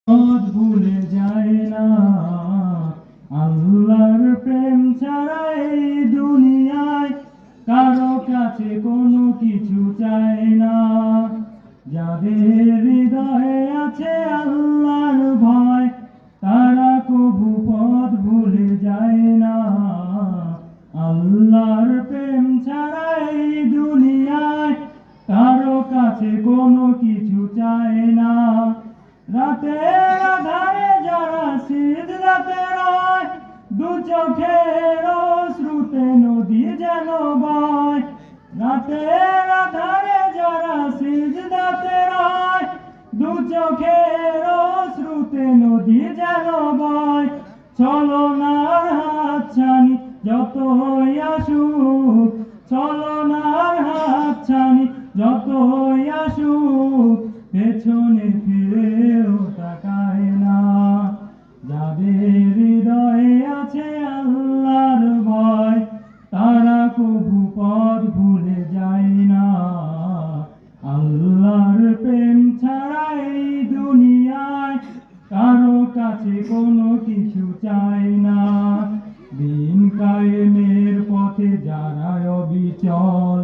পথ ভুলে যায় না। আল্লাহর প্রেম ছাড়া এই দুনিয়ায় কারো কাছে কোনো কিছু চায় না। যাদের হৃদয়ে আছে আল্লাহর ভয়, তারা কবু পথ ভুলে যায় না। আল্লাহর প্রেম ছাড়া এই দুনিয়ায় কারো কাছে কোনো কিছু চায় না। রাতের আধারে যারা সিজদাতে রয়, দু চোখের অশ্রুতে নদী যেন বয়। রাতের আধারে যারা সিজদাতে রয়, দু চোখের অশ্রুতে নদী যেন বয়। ছলনার হাতছানি যতই আসুক, ছলনার হাতছানি যতই আসুক, পেছনে ফিরেও তাকায় না। যাদের হৃদয়ে আছে আল্লাহর ভয়, তারা কবু পথ ভুলে যায় না। আল্লাহর প্রেম ছাড়া এই দুনিয়ায় কারো কাছে কোনো কিছু চায় না। দিন কায়েমের পথে যারা অবিচল,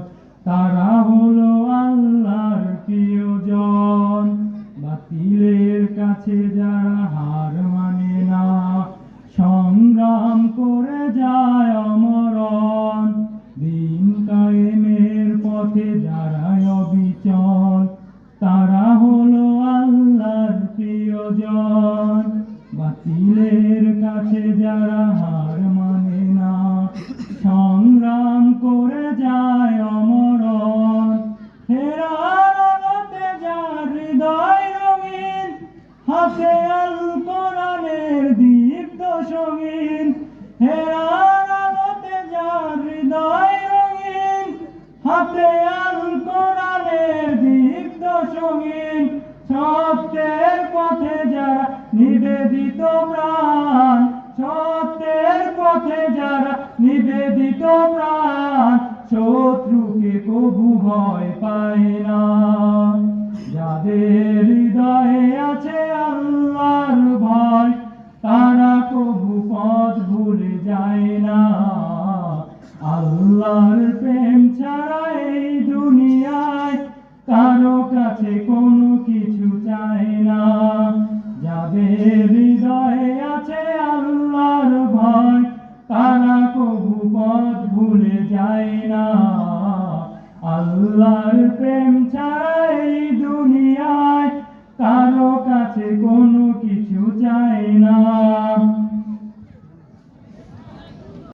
তারা হলো আল্লাহর প্রিয়জন। বাতিলের কাছে যারা হার মানে না, সংগ্রাম করে যায় অমরণ। দিন কায়েমের পথে যারা অবিচল, তারা হলো আল্লাহর প্রিয়জন। বাতিলের কাছে যারা হার মানে না, সংগ্রাম করে যায় অমরণ। হেরার আলোতে যার হৃদয় রঙিন, হাতে আল কোরআনের দীপ্ত সঙ্গীন। হেরার আলোতে যার হৃদয় রঙিন, হাতে আল কোরআনের দীপ্ত সঙ্গীন। সত্যের পথে যারা নিবেদিত প্রাণ, সত্যের পথে যারা নিবেদিত প্রাণ।